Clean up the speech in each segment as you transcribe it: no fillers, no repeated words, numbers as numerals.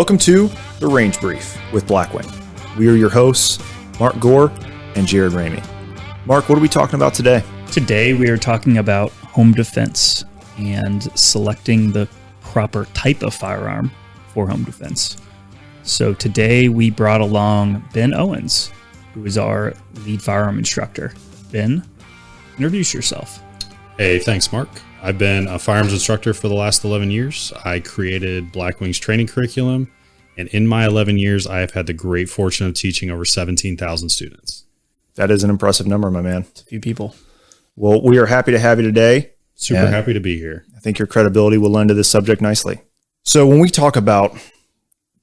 Welcome to The Range Brief with Blackwing. We are your hosts, Mark Gore and Jared Ramey. Mark, what are we talking about today? Today we are talking about home defense and selecting the proper type of firearm for home defense. So today we brought along Ben Owens, who is our lead firearm instructor. Ben, introduce yourself. Hey, thanks, Mark. I've been a firearms instructor for the last 11 years. I created Blackwing's training curriculum, and in my 11 years, I have had the great fortune of teaching over 17,000 students. That is an impressive number, my man. It's a few people. Well, we are happy to have you today. Super happy to be here. I think your credibility will lend to this subject nicely. So when we talk about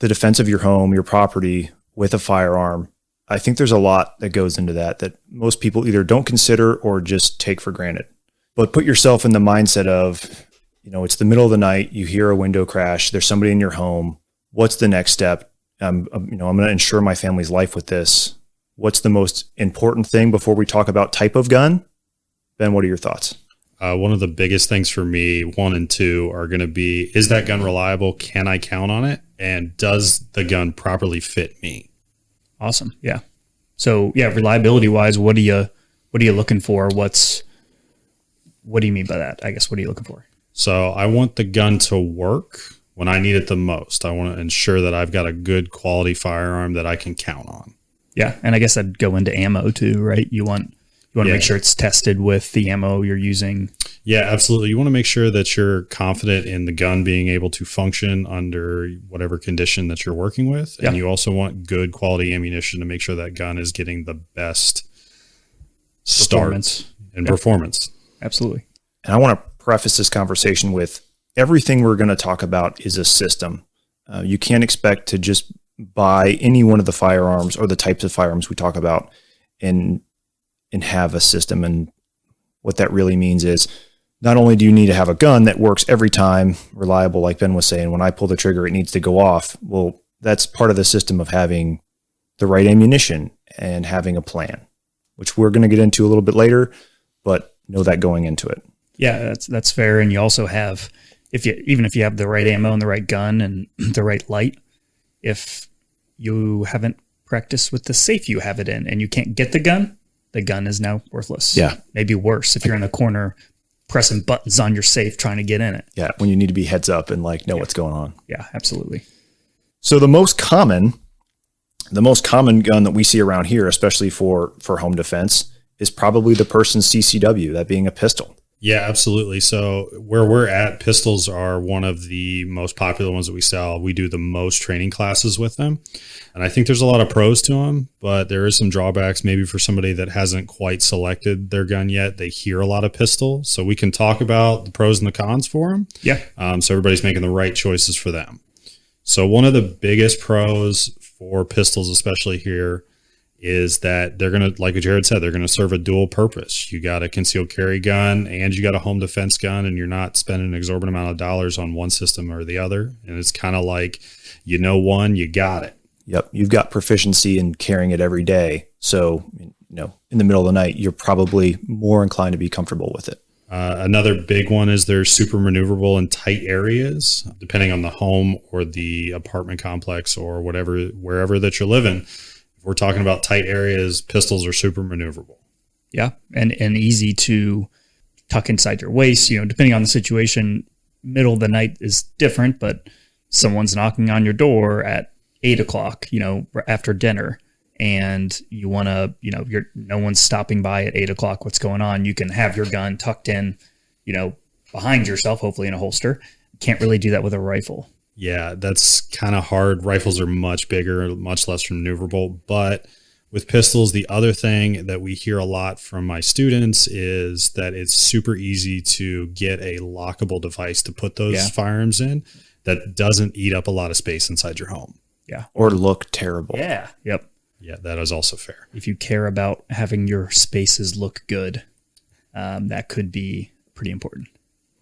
the defense of your home, your property with a firearm, I think there's a lot that goes into that most people either don't consider or just take for granted. But put yourself in the mindset of, it's the middle of the night, you hear a window crash, there's somebody in your home. What's the next step? I'm going to ensure my family's life with this. What's the most important thing before we talk about type of gun? Ben, what are your thoughts? One of the biggest things for me, 1 and 2, are going to be, is that gun reliable? Can I count on it? And does the gun properly fit me? Awesome. Yeah. So reliability wise, what are you looking for? What do you mean by that? I guess, what are you looking for? So I want the gun to work when I need it the most. I want to ensure that I've got a good quality firearm that I can count on. Yeah. And I guess that'd go into ammo too, right? You want to make sure it's tested with the ammo you're using. Yeah, absolutely. You want to make sure that you're confident in the gun being able to function under whatever condition that you're working with. And you also want good quality ammunition to make sure that gun is getting the best performance. Performance. Absolutely. And I want to preface this conversation with everything we're going to talk about is a system. You can't expect to just buy any one of the firearms or the types of firearms we talk about and have a system. And what that really means is not only do you need to have a gun that works every time, reliable, like Ben was saying, when I pull the trigger, it needs to go off. Well, that's part of the system of having the right ammunition and having a plan, which we're going to get into a little bit later, but know that going into it. Yeah, that's fair. And you also have, even if you have the right ammo and the right gun and the right light, if you haven't practiced with the safe you have it in and you can't get the gun is now worthless. Yeah. Maybe worse if you're in the corner pressing buttons on your safe trying to get in it. Yeah, when you need to be heads up and know what's going on. Yeah, absolutely. So the most common gun that we see around here, especially for home defense, is probably the person's CCW, that being a pistol. Yeah, absolutely. So where we're at, pistols are one of the most popular ones that we sell. We do the most training classes with them. And I think there's a lot of pros to them, but there is some drawbacks maybe for somebody that hasn't quite selected their gun yet. They hear a lot of pistol. So we can talk about the pros and the cons for them. Yeah. So everybody's making the right choices for them. So one of the biggest pros for pistols, especially here, is that they're going to, like Jared said, they're going to serve a dual purpose. You got a concealed carry gun and you got a home defense gun, and you're not spending an exorbitant amount of dollars on one system or the other. And it's kind of like, one, you got it. Yep. You've got proficiency in carrying it every day. So, in the middle of the night, you're probably more inclined to be comfortable with it. Another big one is they're super maneuverable in tight areas, depending on the home or the apartment complex or wherever that you're living. We're talking about tight areas, pistols are super maneuverable. Yeah. And easy to tuck inside your waist, depending on the situation. Middle of the night is different, but someone's knocking on your door at 8:00, after dinner, and you want to, no one's stopping by at 8:00. What's going on? You can have your gun tucked in, behind yourself, hopefully in a holster. Can't really do that with a rifle. Yeah, that's kind of hard. Rifles are much bigger, much less maneuverable. But with pistols, the other thing that we hear a lot from my students is that it's super easy to get a lockable device to put those firearms in that doesn't eat up a lot of space inside your home. Yeah. Or look terrible. Yeah. Yep. Yeah, that is also fair. If you care about having your spaces look good, that could be pretty important.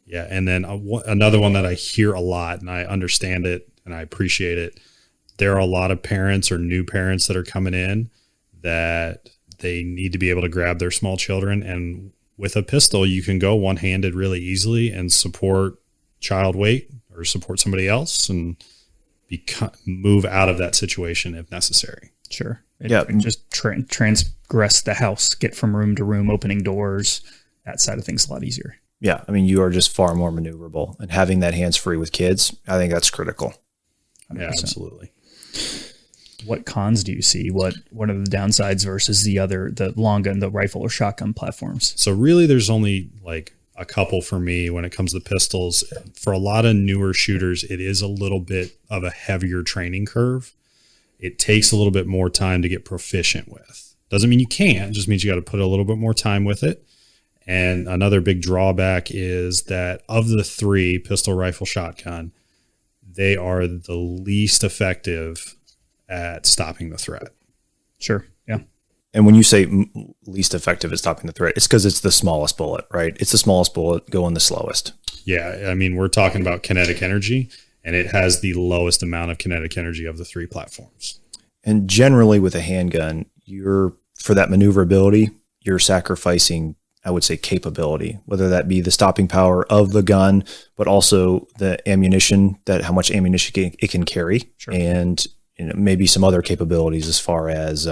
Yeah, and then another one that I hear a lot, and I understand it and I appreciate it, there are a lot of parents or new parents that are coming in that they need to be able to grab their small children, and with a pistol, you can go one-handed really easily and support child weight or support somebody else, and move out of that situation if necessary. Sure. Yeah. Just transgress the house, get from room to room, opening doors. That side of things a lot easier. Yeah. I mean, you are just far more maneuverable, and having that hands free with kids, I think that's critical. 100%. Yeah, absolutely. What cons do you see? What are the downsides versus the long gun, the rifle or shotgun platforms? So really there's only like a couple for me when it comes to pistols. For a lot of newer shooters, it is a little bit of a heavier training curve. It takes a little bit more time to get proficient with. Doesn't mean you can't, just means you got to put a little bit more time with it. And another big drawback is that of the three, pistol, rifle, shotgun, they are the least effective at stopping the threat. Sure. Yeah. And when you say least effective at stopping the threat, it's because it's the smallest bullet, right? It's the smallest bullet going the slowest. Yeah. I mean, we're talking about kinetic energy, and it has the lowest amount of kinetic energy of the three platforms. And generally with a handgun, for that maneuverability, you're sacrificing, I would say, capability, whether that be the stopping power of the gun, but also the ammunition, how much ammunition it can carry. Sure. And maybe some other capabilities as far as,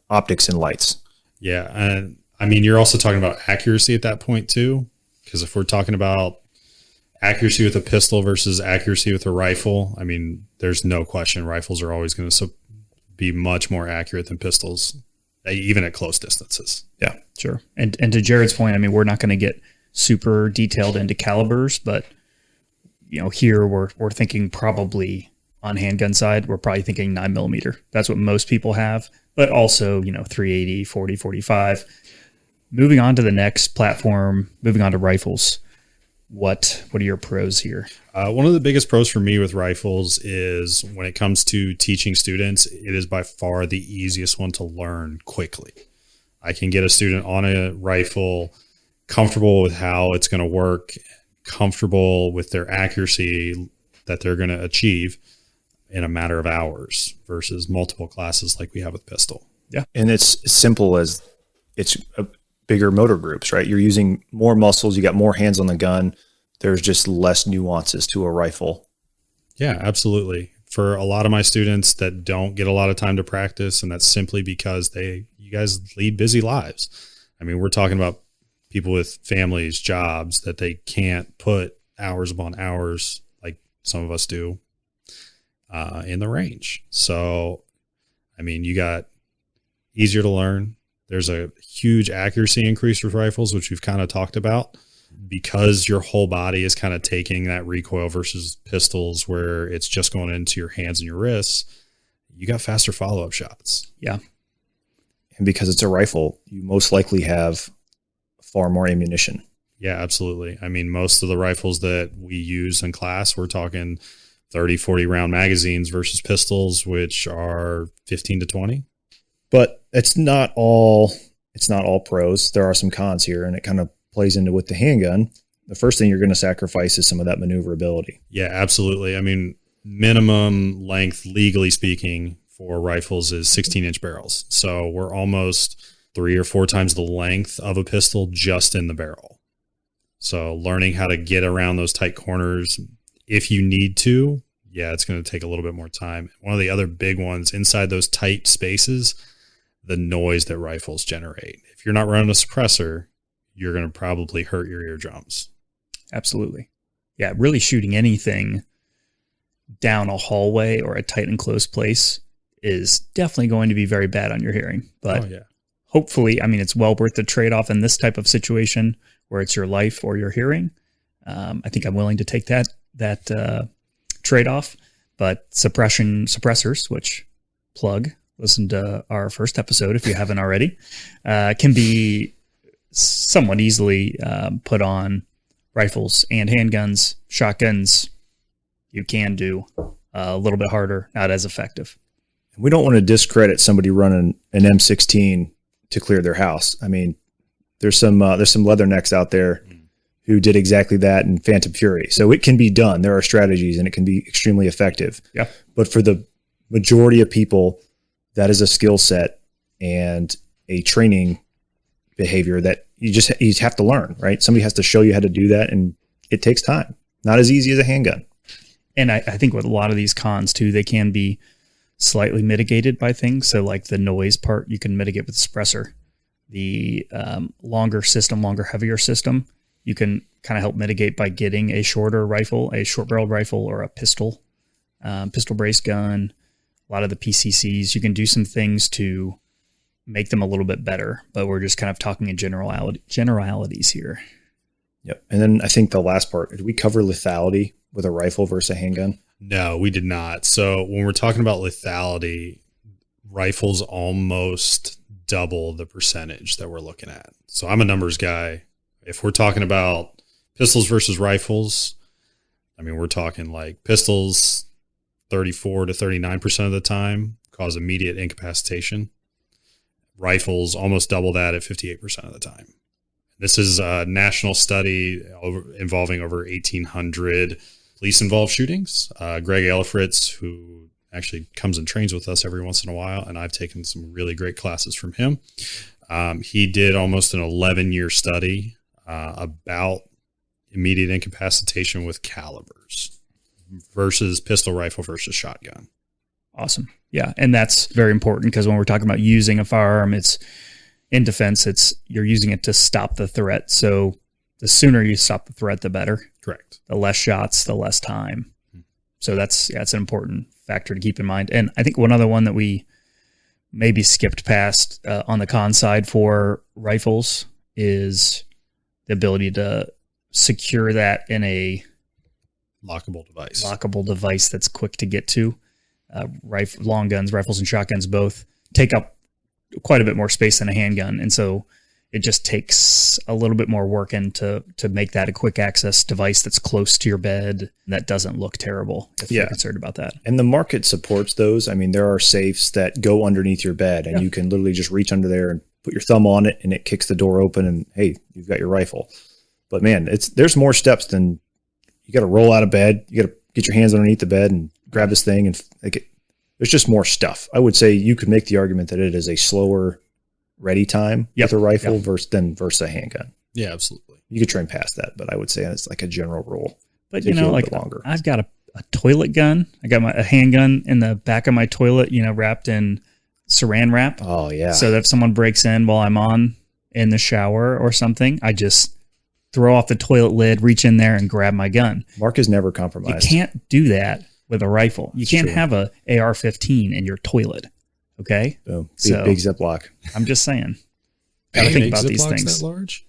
optics and lights. Yeah. And I mean, you're also talking about accuracy at that point too, because if we're talking about accuracy with a pistol versus accuracy with a rifle, I mean, there's no question rifles are always going to be much more accurate than pistols, even at close distances. Yeah, sure. And to Jared's point, I mean, we're not going to get super detailed into calibers, but here we're thinking probably on handgun side, we're probably thinking 9mm. That's what most people have, but also, 380, 40, 45. Moving on to the next platform, moving on to rifles. What are your pros here? One of the biggest pros for me with rifles is when it comes to teaching students, it is by far the easiest one to learn quickly. I can get a student on a rifle, comfortable with how it's going to work, comfortable with their accuracy that they're going to achieve in a matter of hours versus multiple classes like we have with pistol. Yeah. And it's simple as it's bigger motor groups, right? You're using more muscles. You got more hands on the gun. There's just less nuances to a rifle. Yeah, absolutely. For a lot of my students that don't get a lot of time to practice, and that's simply because you guys lead busy lives. I mean, we're talking about people with families, jobs that they can't put hours upon hours like some of us do in the range. So, I mean, you got easier to learn. There's a huge accuracy increase with rifles, which we've kind of talked about, because your whole body is kind of taking that recoil versus pistols where it's just going into your hands and your wrists. You got faster follow-up shots. Yeah. And because it's a rifle, you most likely have far more ammunition. Yeah, absolutely. I mean, most of the rifles that we use in class, we're talking 30, 40 round magazines versus pistols, which are 15 to 20. But it's not all pros. There are some cons here, and it kind of plays into with the handgun. The first thing you're going to sacrifice is some of that maneuverability. Yeah, absolutely. I mean, minimum length, legally speaking, for rifles is 16-inch barrels. So we're almost 3 or 4 times the length of a pistol just in the barrel. So learning how to get around those tight corners, if you need to, yeah, it's going to take a little bit more time. One of the other big ones inside those tight spaces, the noise that rifles generate. If you're not running a suppressor, you're going to probably hurt your eardrums. Absolutely. Yeah, really shooting anything down a hallway or a tight and close place is definitely going to be very bad on your hearing. But hopefully, I mean, it's well worth the trade-off in this type of situation where it's your life or your hearing. I think I'm willing to take that trade-off. But suppressors, which listen to our first episode if you haven't already, can be somewhat easily put on rifles and handguns. Shotguns, you can do a little bit harder, not as effective. We don't want to discredit somebody running an M16 to clear their house. I mean, there's some leathernecks out there who did exactly that in Phantom Fury. So it can be done. There are strategies, and it can be extremely effective. Yeah. But for the majority of people, that is a skill set and a training behavior that you have to learn, right? Somebody has to show you how to do that, and it takes time. Not as easy as a handgun. And I think with a lot of these cons too, they can be slightly mitigated by things. So like the noise part, you can mitigate with suppressor. The longer, heavier system, you can kind of help mitigate by getting a shorter rifle, a short-barreled rifle, or a pistol brace gun. A lot of the PCCs, you can do some things to make them a little bit better, but we're just kind of talking in generalities here. Yep. And then I think the last part, did we cover lethality with a rifle versus a handgun? No, we did not. So when we're talking about lethality, rifles almost double the percentage that we're looking at. So I'm a numbers guy. If we're talking about pistols versus rifles, I mean, we're talking like pistols 34 to 39% of the time cause immediate incapacitation. Rifles almost double that at 58% of the time. This is a national study involving over 1,800 police-involved shootings. Greg Elifritz, who actually comes and trains with us every once in a while, and I've taken some really great classes from him. He did almost an 11-year study about immediate incapacitation with calibers versus pistol, rifle versus shotgun. Awesome. Yeah. And that's very important because when we're talking about using a firearm, it's in defense, you're using it to stop the threat. So the sooner you stop the threat, the better. Correct. The less shots, the less time. So that's an important factor to keep in mind. And I think one other one that we maybe skipped past on the con side for rifles is the ability to secure that in a lockable device that's quick to get to. Long guns, rifles and shotguns both take up quite a bit more space than a handgun. And so it just takes a little bit more work to make that a quick access device that's close to your bed that doesn't look terrible if you're concerned about that. And the market supports those. I mean, there are safes that go underneath your bed and you can literally just reach under there and put your thumb on it and it kicks the door open and hey, you've got your rifle. But man, there's more steps than you got to roll out of bed. You got to get your hands underneath the bed and grab this thing and there's just more stuff. I would say you could make the argument that it is a slower ready time with a rifle versus a handgun. Yeah, absolutely. You could train past that, but I would say it's like a general rule. But like longer. I've got a toilet gun. I got a handgun in the back of my toilet, wrapped in saran wrap. Oh yeah. So that if someone breaks in while I'm in the shower or something, I just throw off the toilet lid, reach in there and grab my gun. Mark is never compromised. You can't do that with a rifle. You can't have a AR-15 in your toilet. Okay. Boom. Big Ziploc. I'm just saying. Gotta think about these things. That large?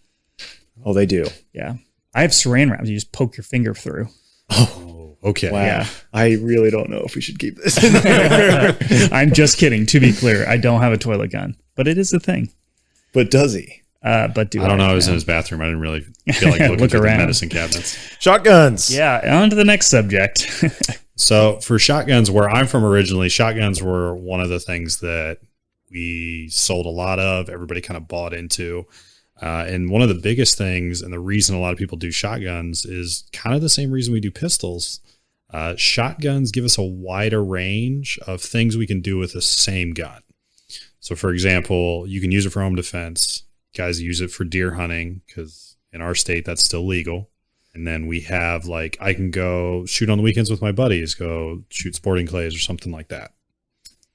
Oh, they do. Yeah. I have saran wrap. You just poke your finger through. Oh, okay. Wow. Yeah. I really don't know if we should keep this in there. I'm just kidding. To be clear, I don't have a toilet gun, but it is a thing. But does he? But do I don't know. I was in his bathroom. I didn't really feel like looking through the medicine cabinets. Shotguns. Yeah. On to the next subject. So for shotguns, where I'm from originally, shotguns were one of the things that we sold a lot of. Everybody kind of bought into. And one of the biggest things, and the reason a lot of people do shotguns is kind of the same reason we do pistols. Shotguns give us a wider range of things we can do with the same gun. So for example, you can use it for home defense. Guys use it for deer hunting because in our state, that's still legal. And then we have I can go shoot on the weekends with my buddies, go shoot sporting clays or something like that.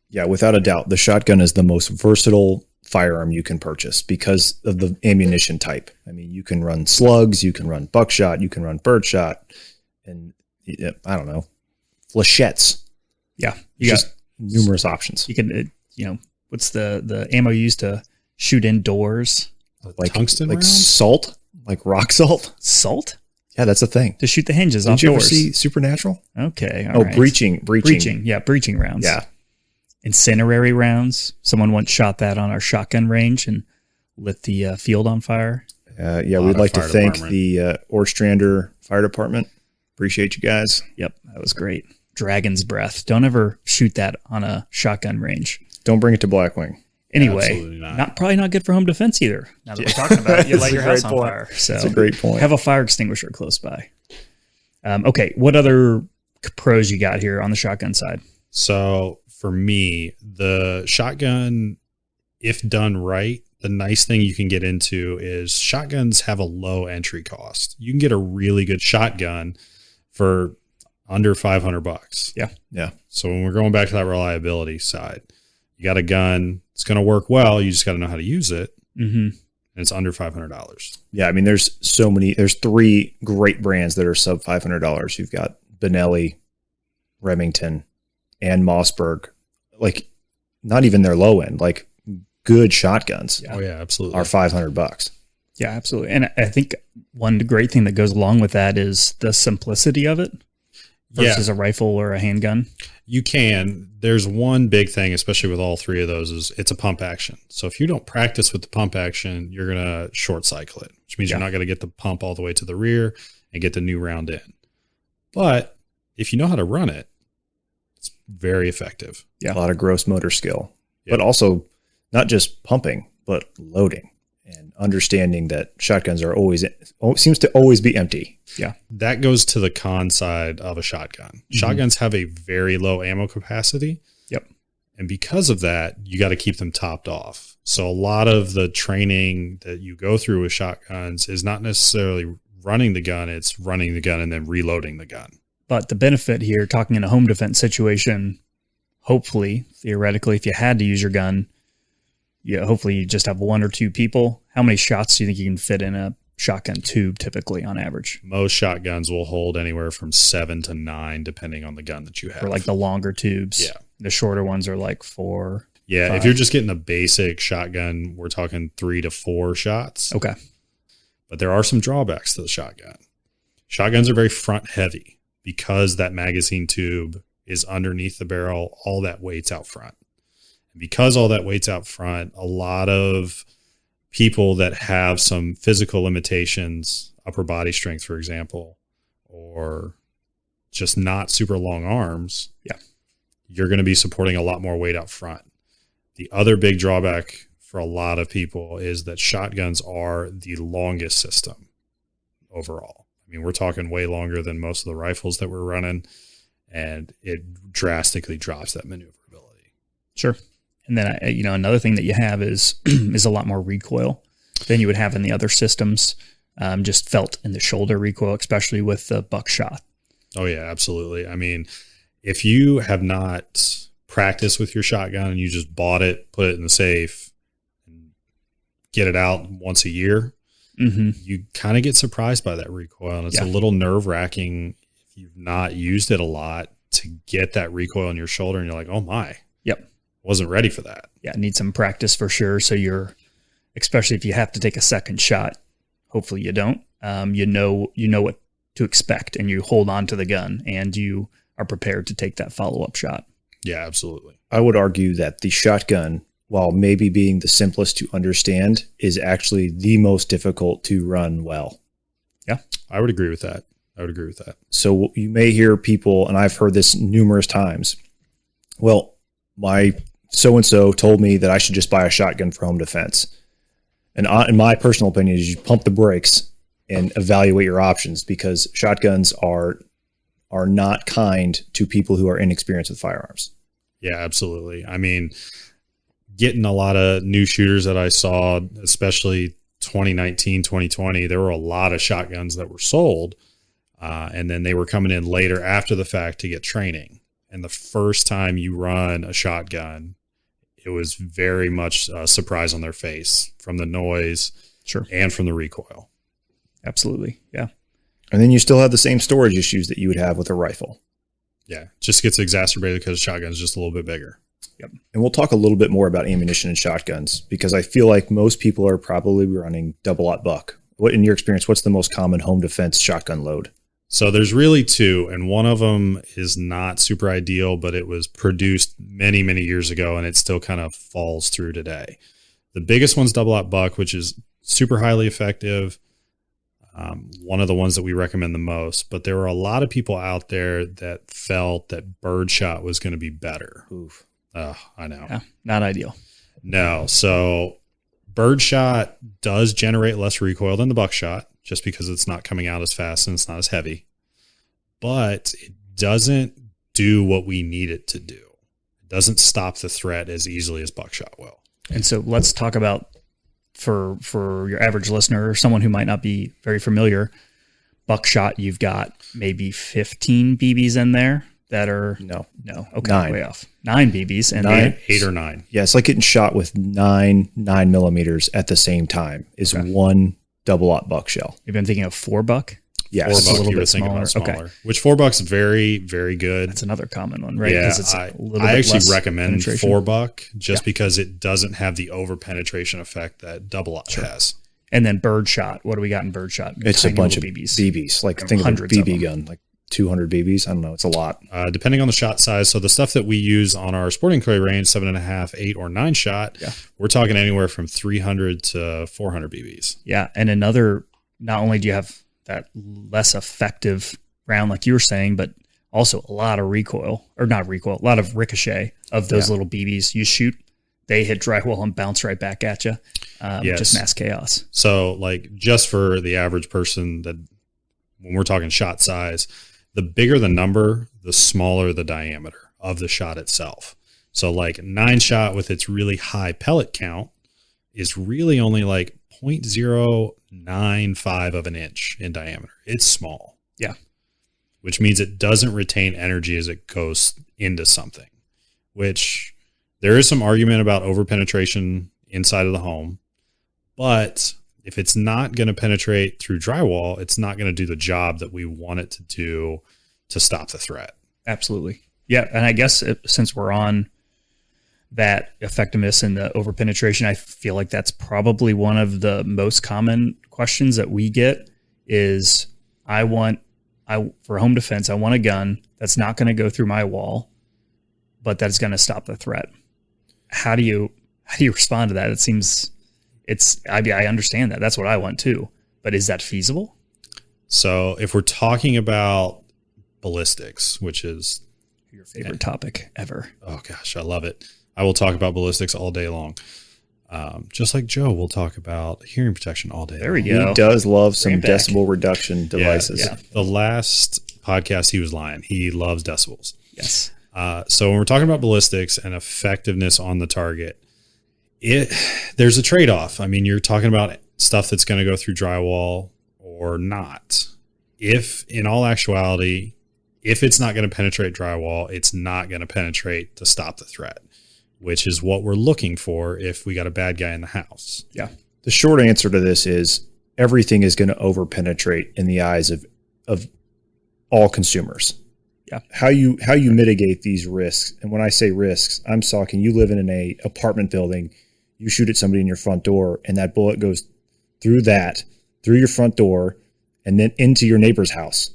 Yeah, without a doubt, the shotgun is the most versatile firearm you can purchase because of the ammunition type. I mean, you can run slugs, you can run buckshot, you can run birdshot, and I don't know, flechettes. Yeah, you got numerous options. You can, what's the ammo used to shoot indoors? Like tungsten rounds? Salt, like rock salt. Salt? Yeah, that's a thing. To shoot the hinges off doors. Did you ever see Supernatural? Okay. Right. Breaching. Yeah, breaching rounds. Yeah. Incendiary rounds. Someone once shot that on our shotgun range and lit the field on fire. We'd like to thank the Ostrander Fire Department. Appreciate you guys. Yep, that was great. Dragon's breath. Don't ever shoot that on a shotgun range. Don't bring it to Blackwing. Anyway, probably not good for home defense either. Now that we're talking about it, you light your house on fire. So that's a great point. Have a fire extinguisher close by. Okay, what other pros you got here on the shotgun side? So for me, the shotgun, if done right, the nice thing you can get into is shotguns have a low entry cost. You can get a really good shotgun for under $500. Yeah. Yeah. So when we're going back to that reliability side, you got a gun, it's going to work well. You just got to know how to use it. Mm-hmm. And it's under $500. Yeah. I mean, there's 3 great brands that are sub $500. You've got Benelli, Remington, and Mossberg. Like, not even their low end, like good shotguns Yeah. Oh yeah, absolutely. are $500. Yeah, absolutely. And I think one great thing that goes along with that is the simplicity of it versus a rifle or a handgun. You can. There's one big thing, especially with all 3 of those, is it's a pump action. So if you don't practice with the pump action, you're going to short cycle it, which means you're not going to get the pump all the way to the rear and get the new round in. But if you know how to run it, it's very effective. Yeah. A lot of gross motor skill, Yep. but also not just pumping, but loading and understanding that shotguns are seems to always be empty. That goes to the con side of a shotgun. Shotguns have a very low ammo capacity. Yep. And because of that, you got to keep them topped off. So a lot of the training that you go through with shotguns is not necessarily running the gun, it's running the gun and then reloading the gun. But the benefit here, talking in a home defense situation, hopefully, theoretically, if you had to use your gun, hopefully you just have 1 or 2 people. How many shots do you think you can fit in a shotgun tube typically on average? Most shotguns will hold anywhere from 7 to 9, depending on the gun that you have. For like the longer tubes. Yeah. The shorter ones are like 4. Yeah, 5. if you're just getting a basic shotgun, we're talking 3 to 4 shots. Okay. But there are some drawbacks to the shotgun. Shotguns are very front heavy because that magazine tube is underneath the barrel. All that weight's out front. And because all that weight's out front, a lot of people that have some physical limitations, upper body strength, for example, or just not super long arms, you're going to be supporting a lot more weight out front. The other big drawback for a lot of people is that shotguns are the longest system overall. I mean, we're talking way longer than most of the rifles that we're running, and it drastically drops that maneuverability. Sure. And then, another thing that you have is is a lot more recoil than you would have in the other systems. Just felt in the shoulder recoil, especially with the buckshot. Oh yeah, absolutely. I mean, if you have not practiced with your shotgun and you just bought it, put it in the safe, and get it out once a year, you kind of get surprised by that recoil. And it's a little nerve-wracking if you've not used it a lot to get that recoil on your shoulder and you're like, oh my. Yep. Wasn't ready for that. Yeah, need some practice for sure. So especially if you have to take a second shot, hopefully you don't, you know what to expect and you hold on to the gun and you are prepared to take that follow-up shot. Yeah, absolutely. I would argue that the shotgun, while maybe being the simplest to understand, is actually the most difficult to run well. Yeah, I would agree with that. So you may hear people, and I've heard this numerous times, well, my so-and-so told me that I should just buy a shotgun for home defense. And in my personal opinion, is you pump the brakes and evaluate your options, because shotguns are not kind to people who are inexperienced with firearms. Yeah, absolutely. I mean, getting a lot of new shooters that I saw, especially 2019, 2020, there were a lot of shotguns that were sold. And then they were coming in later after the fact to get training. And the first time you run a shotgun, it was very much a surprise on their face from the noise and from the recoil. Absolutely. Yeah. And then you still have the same storage issues that you would have with a rifle. Yeah. Just gets exacerbated because shotgun is just a little bit bigger. Yep. And we'll talk a little bit more about ammunition and shotguns, because I feel like most people are probably running double-aught buck. What, in your experience, what's the most common home defense shotgun load? So there's really 2, and one of them is not super ideal, but it was produced many, many years ago, and it still kind of falls through today. The biggest one's double-aught buck, which is super highly effective. One of the ones that we recommend the most, but there were a lot of people out there that felt that birdshot was going to be better. Oof. Oh, I know. Yeah, not ideal. No. So birdshot does generate less recoil than the buckshot, just because it's not coming out as fast and it's not as heavy, but it doesn't do what we need it to do. It doesn't stop the threat as easily as buckshot will. And so let's talk about, for your average listener or someone who might not be very familiar, buckshot, you've got maybe 15 BBs in there that are No. Okay, 9. way off. 9 BBs and 9. 8 or 9. Yeah, it's like getting shot with 9mm at the same time is one double-aught buck shell. Maybe I'm thinking of 4-buck. Yes. It's a $4 little you were bit thinking about smaller. smaller. Which $4 very, very good. That's another common one, right? Yeah, Because it's a little I bit actually less recommend penetration. $4 just because it doesn't have the over penetration effect that double aught has. And then birdshot. What do we got in birdshot? It's Tiny a bunch of little BBs. Like think of a Hundreds of BB them. gun, like 200 BBs. I don't know. It's a lot. Depending on the shot size. So the stuff that we use on our sporting clay range, 7.5, 8, or 9 shot, we're talking anywhere from 300 to 400 BBs. Yeah. And another, not only do you have that less effective round, like you were saying, but also a lot of recoil, or not recoil, a lot of ricochet of those little BBs you shoot. They hit drywall and bounce right back at you. Just mass chaos. So like just for the average person, that when we're talking shot size, the bigger the number, the smaller the diameter of the shot itself. So like 9 shot with its really high pellet count is really only like 0.095 of an inch in diameter. It's small. Yeah. Which means it doesn't retain energy as it goes into something, which there is some argument about overpenetration inside of the home. But if it's not going to penetrate through drywall, it's not going to do the job that we want it to do to stop the threat. Absolutely. Yeah. And I guess since we're on that effectiveness and the overpenetration, I feel like that's probably one of the most common questions that we get is for home defense, I want a gun that's not going to go through my wall, but that's going to stop the threat. How do you respond to that? It seems I understand that. That's what I want too, but is that feasible? So if we're talking about ballistics, which is Your favorite topic ever. oh gosh, I love it. I will talk about ballistics all day long. Just like Joe will talk about hearing protection all day. There we long. go. He does love some Bring it back. decibel reduction devices. yeah. The last podcast, he was lying. He loves decibels. Yes. So when we're talking about ballistics and effectiveness on the target, there's a trade-off. I mean, you're talking about stuff that's going to go through drywall or not. If in all actuality, if it's not going to penetrate drywall, it's not going to penetrate to stop the threat, which is what we're looking for if we got a bad guy in the house. Yeah. The short answer to this is everything is going to over-penetrate in the eyes of all consumers. Yeah. How you mitigate these risks, and when I say risks, I'm talking you live in an apartment building, you shoot at somebody in your front door, and that bullet goes through your front door, and then into your neighbor's house,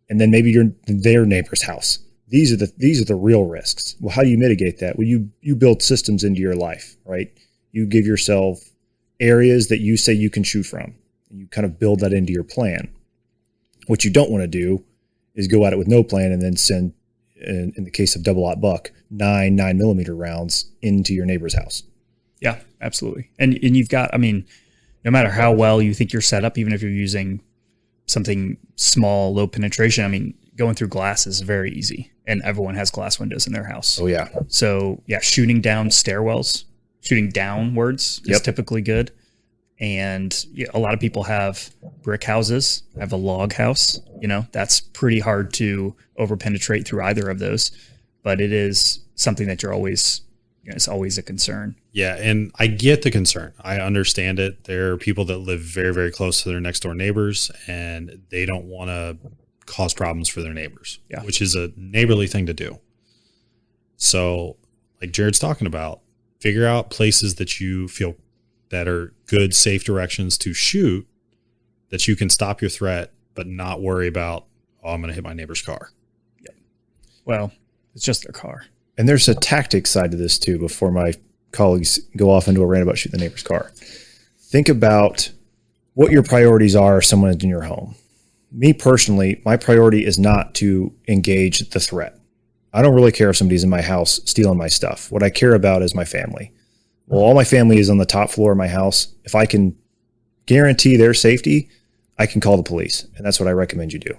and then maybe their neighbor's house. These are the real risks. Well, how do you mitigate that? Well, you build systems into your life, right? You give yourself areas that you say you can shoot from. You kind of build that into your plan. What you don't want to do is go at it with no plan and then send, in the case of double-aught buck, 9mm rounds into your neighbor's house. Yeah, absolutely. And you've got, I mean, no matter how well you think you're set up, even if you're using something small, low penetration, I mean, going through glass is very easy, and everyone has glass windows in their house. Oh yeah. So yeah, shooting down stairwells, shooting downwards is typically good. And a lot of people have brick houses. I have a log house. That's pretty hard to overpenetrate through either of those, but it is something that you're always, it's always a concern. Yeah, and I get the concern. I understand it. There are people that live very, very close to their next door neighbors, and they don't want to cause problems for their neighbors, which is a neighborly thing to do. So like Jared's talking about, figure out places that you feel that are good, safe directions to shoot that you can stop your threat, but not worry about, I'm going to hit my neighbor's car. Yep. Well, it's just their car. And there's a tactic side to this too, before my colleagues go off into a rant about shooting the neighbor's car. Think about what your priorities are if someone is in your home. Me personally, my priority is not to engage the threat. I don't really care if somebody's in my house stealing my stuff. What I care about is my family. Well, all my family is on the top floor of my house. If I can guarantee their safety, I can call the police. And that's what I recommend you do.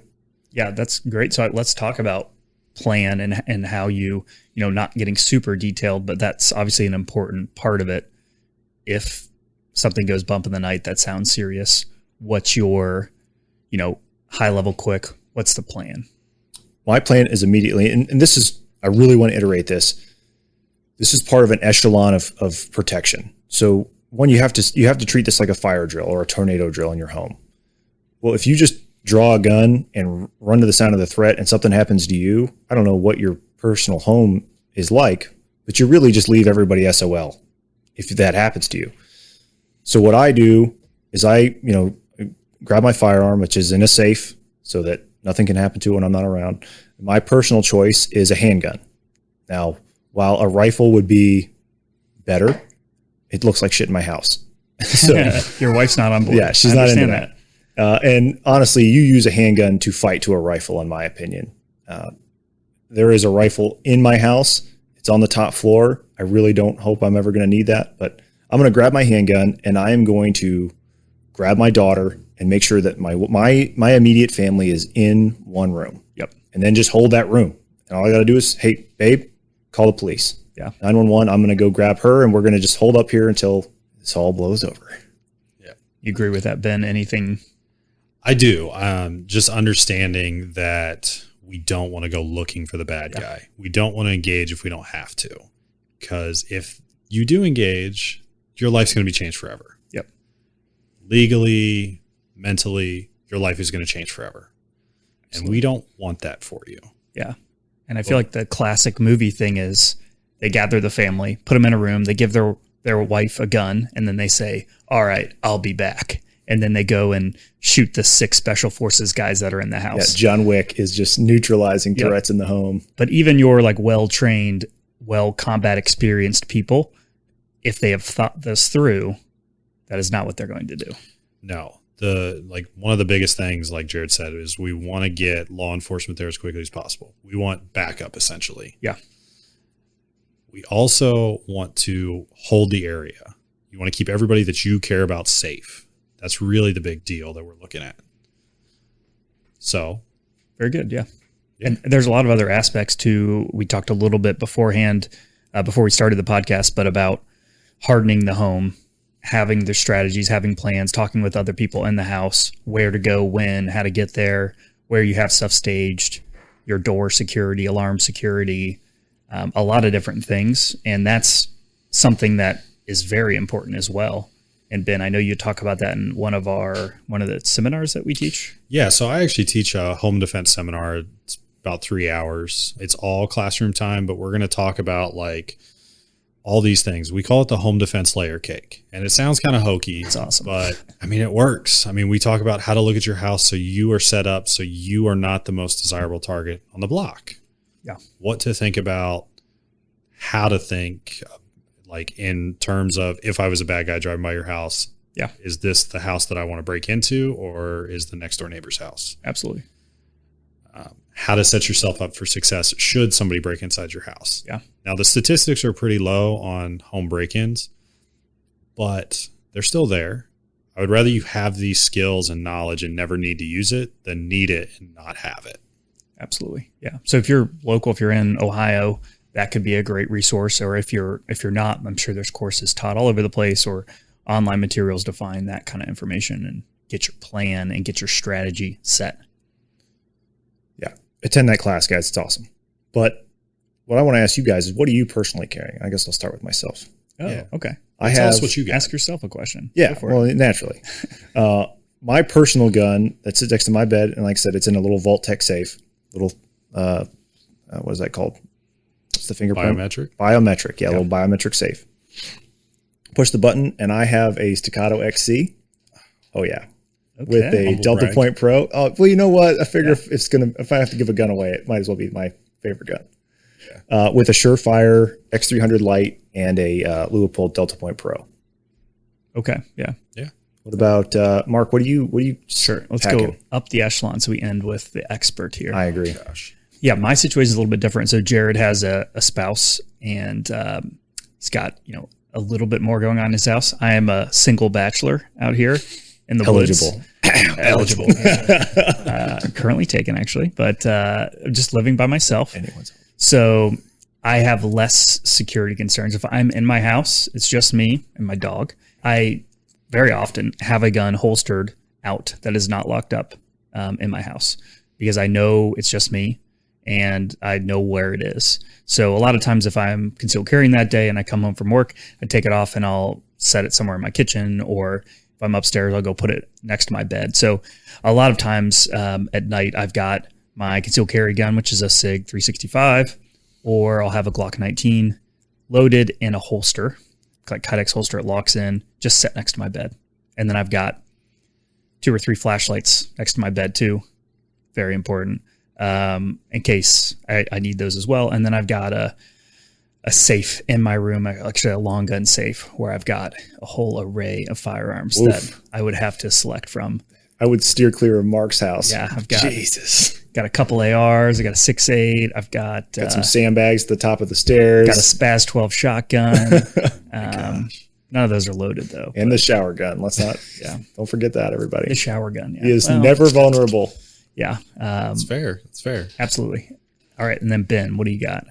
Yeah, that's great. So let's talk about plan and how not getting super detailed, but that's obviously an important part of it. If something goes bump in the night that sounds serious, what's your, high level quick, what's the plan? My plan is immediately, and this is, I really want to iterate this. This is part of an echelon of protection. So one, you have to treat this like a fire drill or a tornado drill in your home. Well, if you just draw a gun and run to the sound of the threat and something happens to you, I don't know what your personal home is like, but you really just leave everybody SOL if that happens to you. So what I do is I grab my firearm, which is in a safe so that nothing can happen to it when I'm not around. My personal choice is a handgun. Now, while a rifle would be better, it looks like shit in my house. So your wife's not on board. Yeah, she's not into that. And honestly, you use a handgun to fight to a rifle, in my opinion. There is a rifle in my house. It's on the top floor. I really don't hope I'm ever going to need that, but I'm going to grab my handgun and I am going to grab my daughter and make sure that my immediate family is in one room. Yep. And then just hold that room. And all I got to do is, hey, babe, call the police. Yeah. 911. I'm going to go grab her and we're going to just hold up here until this all blows over. Yeah. You agree with that, Ben? Anything? I do. Just understanding that we don't want to go looking for the bad guy. We don't want to engage if we don't have to. Because if you do engage, your life's going to be changed forever. Yep. Legally, mentally, your life is going to change forever. Absolutely. And we don't want that for you. Yeah. And I feel like the classic movie thing is they gather the family, put them in a room, they give their wife a gun, and then they say, all right, I'll be back. And then they go and shoot the 6 special forces guys that are in the house. Yeah, John Wick is just neutralizing threats in the home. But even your like well-trained, well-combat experienced people, if they have thought this through, that is not what they're going to do. No. One of the biggest things, like Jared said, is we want to get law enforcement there as quickly as possible. We want backup, essentially. Yeah. We also want to hold the area. You want to keep everybody that you care about safe. That's really the big deal that we're looking at. So. Very good. Yeah. And there's a lot of other aspects too. We talked a little bit beforehand, before we started the podcast, but about hardening the home, having their strategies, having plans, talking with other people in the house, where to go, when, how to get there, where you have stuff staged, your door security, alarm security, a lot of different things. And that's something that is very important as well. And Ben, I know you talk about that in one of the seminars that we teach. Yeah. So I actually teach a home defense seminar. It's about 3 hours. It's all classroom time, but we're going to talk about like all these things. We call it the home defense layer cake. And it sounds kind of hokey. It's awesome. But I mean, it works. I mean, we talk about how to look at your house so you are set up so you are not the most desirable target on the block. Yeah. What to think about, how to think, like in terms of if I was a bad guy driving by your house, is this the house that I want to break into, or is the next door neighbor's house? Absolutely. How to set yourself up for success should somebody break inside your house. Yeah. Now the statistics are pretty low on home break-ins, but they're still there. I would rather you have these skills and knowledge and never need to use it than need it and not have it. Absolutely. Yeah. So if you're local, if you're in Ohio, that could be a great resource. Or if you're not, I'm sure there's courses taught all over the place or online materials to find that kind of information and get your plan and get your strategy set. Yeah. Attend that class, guys. It's awesome. But what I want to ask you guys is, what are you personally carrying? I guess I'll start with myself. Oh, yeah. Okay. Tell us what you got. Ask yourself a question. Yeah. Well, naturally. My personal gun that sits next to my bed, and like I said, it's in a little Vault-Tec safe. Little, what is that called? What's the fingerprint? Biometric. Yeah, a little biometric safe. Push the button, and I have a Staccato XC. Oh yeah, with a Delta Point Pro. Oh well, you know what? I figure if I have to give a gun away, it might as well be my favorite gun. Yeah. With a Surefire X300 Lite and a Leupold Delta Point Pro. Okay. Yeah. Yeah. What about Mark? What do you? Sure. Let's go up the echelon so we end with the expert here. I agree. Gosh. Yeah, my situation is a little bit different. So Jared has a spouse, and he's got a little bit more going on in his house. I am a single bachelor out here in the woods. Eligible. Currently taken, actually, but just living by myself. So I have less security concerns. If I'm in my house, it's just me and my dog. I very often have a gun holstered out that is not locked up in my house because I know it's just me and I know where it is. So a lot of times if I'm concealed carrying that day and I come home from work, I take it off and I'll set it somewhere in my kitchen, or if I'm upstairs, I'll go put it next to my bed. So a lot of times at night, I've got my concealed carry gun, which is a SIG 365, or I'll have a Glock 19 loaded in a holster, like Kydex holster. It locks in, just set next to my bed. And then I've got 2 or 3 flashlights next to my bed too. Very important. In case I need those as well. And then I've got a safe in my room, actually a long gun safe, where I've got a whole array of firearms that I would have to select from. I would steer clear of Mark's house. Yeah, I've got a couple ARs. I got a 6.8. I've got some sandbags at the top of the stairs. Got a Spaz 12 shotgun. None of those are loaded though. And the shower gun. Let's not. Don't forget that, everybody. The shower gun. Yeah. He is never vulnerable. Yeah. It's fair. It's fair. Absolutely. All right. And then Ben, what do you got?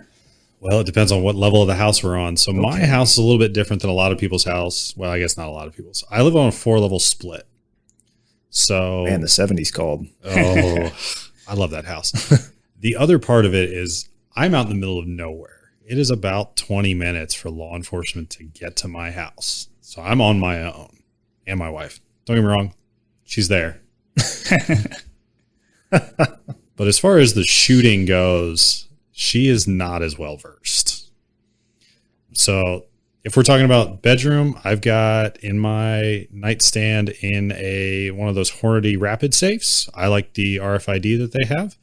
Well, it depends on what level of the house we're on. So my house is a little bit different than a lot of people's house. Well, I guess not a lot of people's. I live on a 4-level split. So man, the 70s called. Oh, I love that house. The other part of it is I'm out in the middle of nowhere. It is about 20 minutes for law enforcement to get to my house. So I'm on my own, and my wife. Don't get me wrong. She's there. But as far as the shooting goes, she is not as well versed. So if we're talking about bedroom, I've got in my nightstand in one of those Hornady rapid safes. I like the RFID that they have.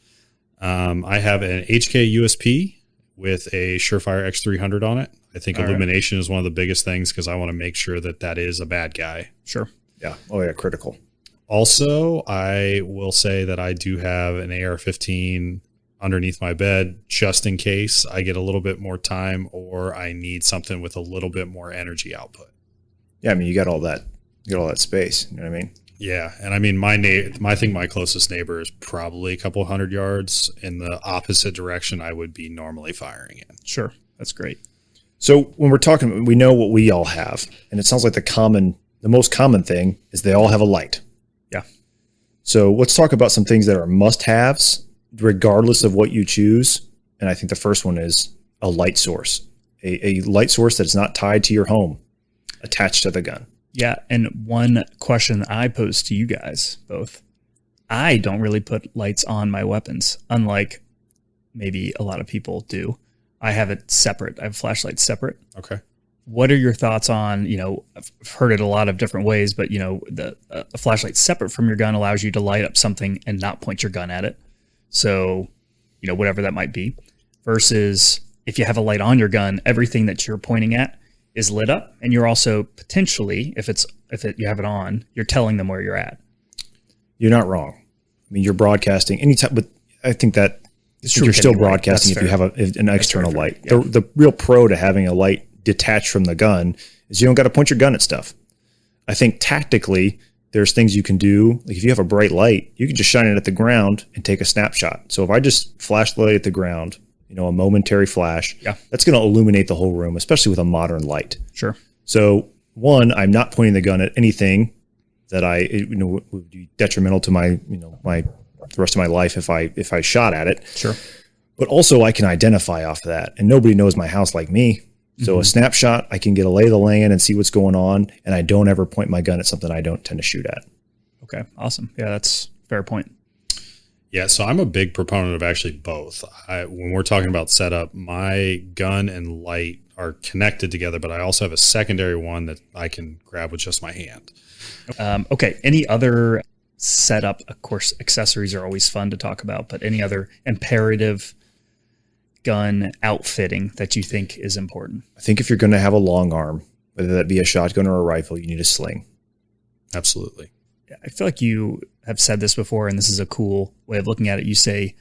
I have an HK USP with a Surefire X300 on it. I think illumination is one of the biggest things because I want to make sure that is a bad guy. Sure. Yeah. Oh yeah. Critical. Also, I will say that I do have an AR-15 underneath my bed just in case I get a little bit more time or I need something with a little bit more energy output. Yeah, I mean, you got all that space. You know what I mean? Yeah, and I mean, my closest neighbor is probably a couple hundred yards in the opposite direction I would be normally firing in. Sure, that's great. So when we're talking, we know what we all have, and it sounds like the most common thing is they all have a light. Yeah. So let's talk about some things that are must-haves, regardless of what you choose. And I think the first one is a light source, a light source that's not tied to your home, attached to the gun. Yeah. And one question that I pose to you guys both, I don't really put lights on my weapons, unlike maybe a lot of people do. I have it separate. I have flashlights separate. Okay. What are your thoughts on, I've heard it a lot of different ways, but a flashlight separate from your gun allows you to light up something and not point your gun at it. So, whatever that might be, versus if you have a light on your gun, everything that you're pointing at is lit up, and you're also potentially, if you have it on, you're telling them where you're at. You're not wrong. I mean, you're broadcasting anytime, but I think that you're still broadcasting if you have an external light. Yeah. The real pro to having a light detached from the gun is you don't got to point your gun at stuff. I think tactically, there's things you can do. Like if you have a bright light, you can just shine it at the ground and take a snapshot. So if I just flash the light at the ground, a momentary flash, that's going to illuminate the whole room, especially with a modern light. Sure. So one, I'm not pointing the gun at anything that would be detrimental to my the rest of my life if I shot at it. Sure. But also I can identify off of that, and nobody knows my house like me. So a snapshot, I can get a lay of the land and see what's going on, and I don't ever point my gun at something I don't tend to shoot at. Okay, awesome. Yeah, that's a fair point. Yeah, so I'm a big proponent of actually both. When we're talking about setup, my gun and light are connected together, but I also have a secondary one that I can grab with just my hand. Okay, any other setup? Of course, accessories are always fun to talk about, but any other imperative gun outfitting that you think is important? I think if you're going to have a long arm, whether that be a shotgun or a rifle, you need a sling. Absolutely. I feel like you have said this before, and this is a cool way of looking at it. You say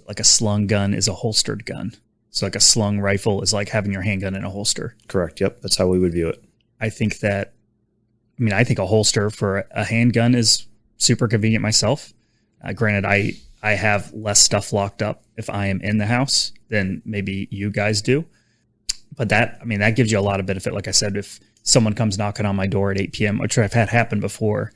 like a slung gun is a holstered gun. So like a slung rifle is like having your handgun in a holster. Correct. Yep. That's how we would view it. I think a holster for a handgun is super convenient myself. Granted, I have less stuff locked up if I am in the house than maybe you guys do. But that gives you a lot of benefit. Like I said, if someone comes knocking on my door at 8 p.m., which I've had happen before,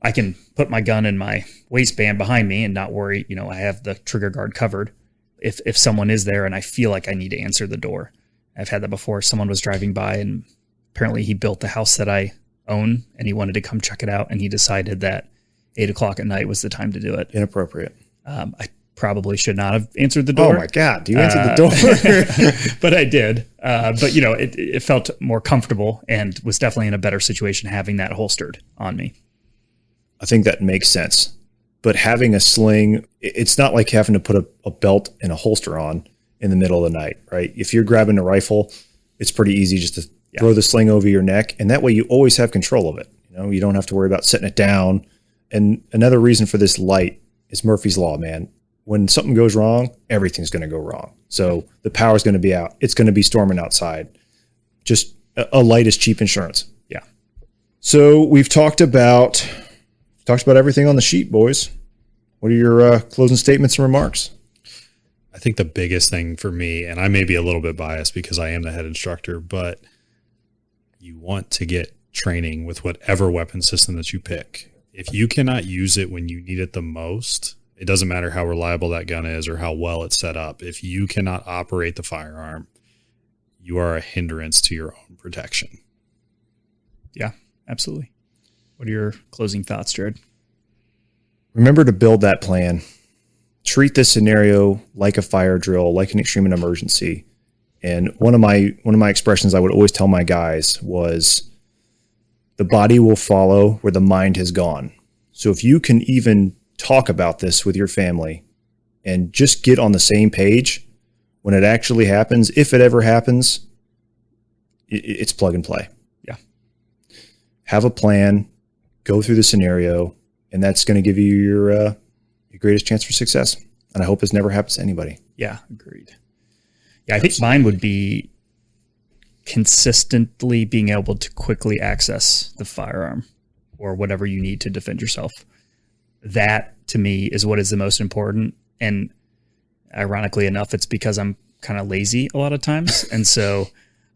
I can put my gun in my waistband behind me and not worry, I have the trigger guard covered if someone is there and I feel like I need to answer the door. I've had that before. Someone was driving by and apparently he built the house that I own and he wanted to come check it out, and he decided that 8:00 at night was the time to do it. Inappropriate. I probably should not have answered the door. Oh my God. You answered the door. But I did. But it felt more comfortable and was definitely in a better situation having that holstered on me. I think that makes sense. But having a sling, it's not like having to put a belt and a holster on in the middle of the night, right? If you're grabbing a rifle, it's pretty easy just to throw the sling over your neck. And that way you always have control of it. You don't have to worry about setting it down. And another reason for this light is Murphy's Law, man. When something goes wrong, everything's going to go wrong. So the power's going to be out. It's going to be storming outside. Just a light is cheap insurance. Yeah. So we've talked about everything on the sheet, boys. What are your closing statements and remarks? I think the biggest thing for me, and I may be a little bit biased because I am the head instructor, but you want to get training with whatever weapon system that you pick. If you cannot use it when you need it the most, it doesn't matter how reliable that gun is or how well it's set up. If you cannot operate the firearm, you are a hindrance to your own protection. Yeah, absolutely. What are your closing thoughts, Jared? Remember to build that plan. Treat this scenario like a fire drill, like an extreme emergency. And one of my expressions I would always tell my guys was, the body will follow where the mind has gone. So if you can even talk about this with your family and just get on the same page when it actually happens, if it ever happens, it's plug and play. Yeah. Have a plan, go through the scenario, and that's going to give you your greatest chance for success. And I hope this never happens to anybody. Yeah, agreed. Yeah, I think mine would be consistently being able to quickly access the firearm or whatever you need to defend yourself. That to me is what is the most important. And ironically enough, it's because I'm kind of lazy a lot of times. And so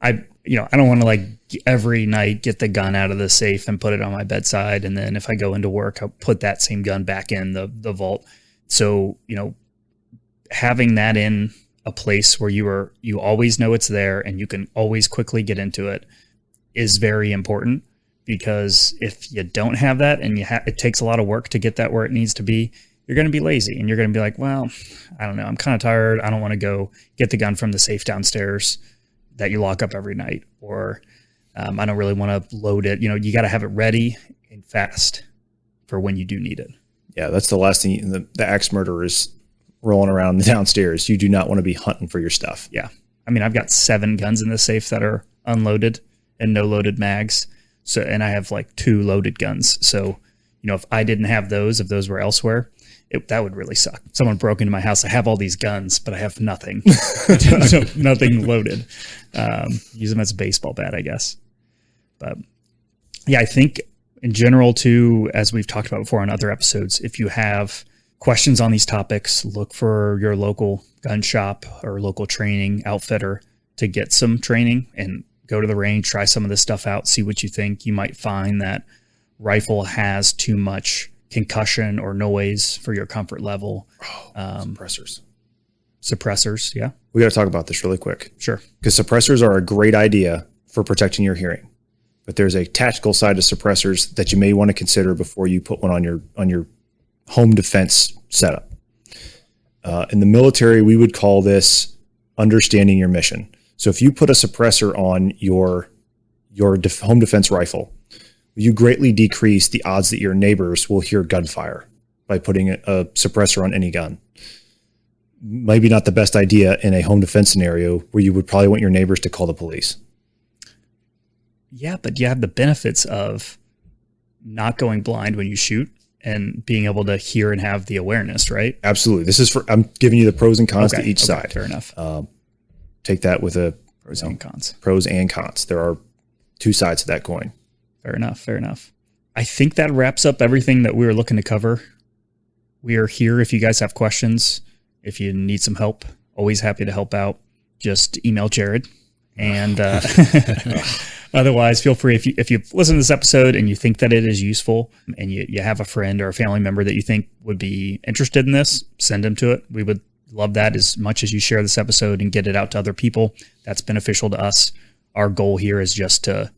I don't want to like every night get the gun out of the safe and put it on my bedside. And then if I go into work, I'll put that same gun back in the vault. So, having that in a place where you always know it's there and you can always quickly get into it is very important, because if you don't have that and it takes a lot of work to get that where it needs to be, you're going to be lazy and you're going to be like, well, I don't know, I'm kind of tired. I don't want to go get the gun from the safe downstairs that you lock up every night, or I don't really want to load it. You got to have it ready and fast for when you do need it. Yeah, that's the last thing. The axe murderer is rolling around downstairs. You do not want to be hunting for your stuff. Yeah. I mean, I've got 7 guns in the safe that are unloaded and no loaded mags. So, and I have like 2 loaded guns. So, if I didn't have those, if those were elsewhere, that would really suck. Someone broke into my house. I have all these guns, but I have nothing, nothing loaded. Use them as a baseball bat, I guess. But yeah, I think in general too, as we've talked about before on other episodes, if you have questions on these topics, look for your local gun shop or local training outfitter to get some training and go to the range, try some of this stuff out, see what you think. You might find that rifle has too much concussion or noise for your comfort level. Suppressors. Yeah. We got to talk about this really quick. Sure. Because suppressors are a great idea for protecting your hearing, but there's a tactical side to suppressors that you may want to consider before you put one on your home defense setup. In the military, we would call this understanding your mission. So if you put a suppressor on your home defense rifle, you greatly decrease the odds that your neighbors will hear gunfire by putting a suppressor on any gun. Maybe not the best idea in a home defense scenario where you would probably want your neighbors to call the police. Yeah, but you have the benefits of not going blind when you shoot and being able to hear and have the awareness, right? Absolutely. I'm giving you the pros and cons to each side. Fair enough. Take that with pros and cons. Pros and cons. There are 2 sides to that coin. Fair enough. I think that wraps up everything that we were looking to cover. We are here if you guys have questions. If you need some help, always happy to help out. Just email Jared And otherwise, feel free, if you listen to this episode and you think that it is useful and you have a friend or a family member that you think would be interested in this, send them to it. We would love that as much as you share this episode and get it out to other people. That's beneficial to us. Our goal here is just to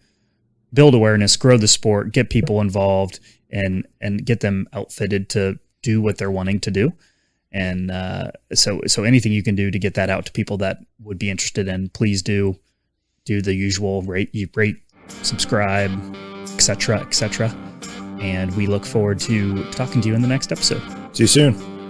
build awareness, grow the sport, get people involved, and get them outfitted to do what they're wanting to do. And so anything you can do to get that out to people that would be interested in, please do the usual rate, subscribe, etc. And we look forward to talking to you in the next episode. See you soon.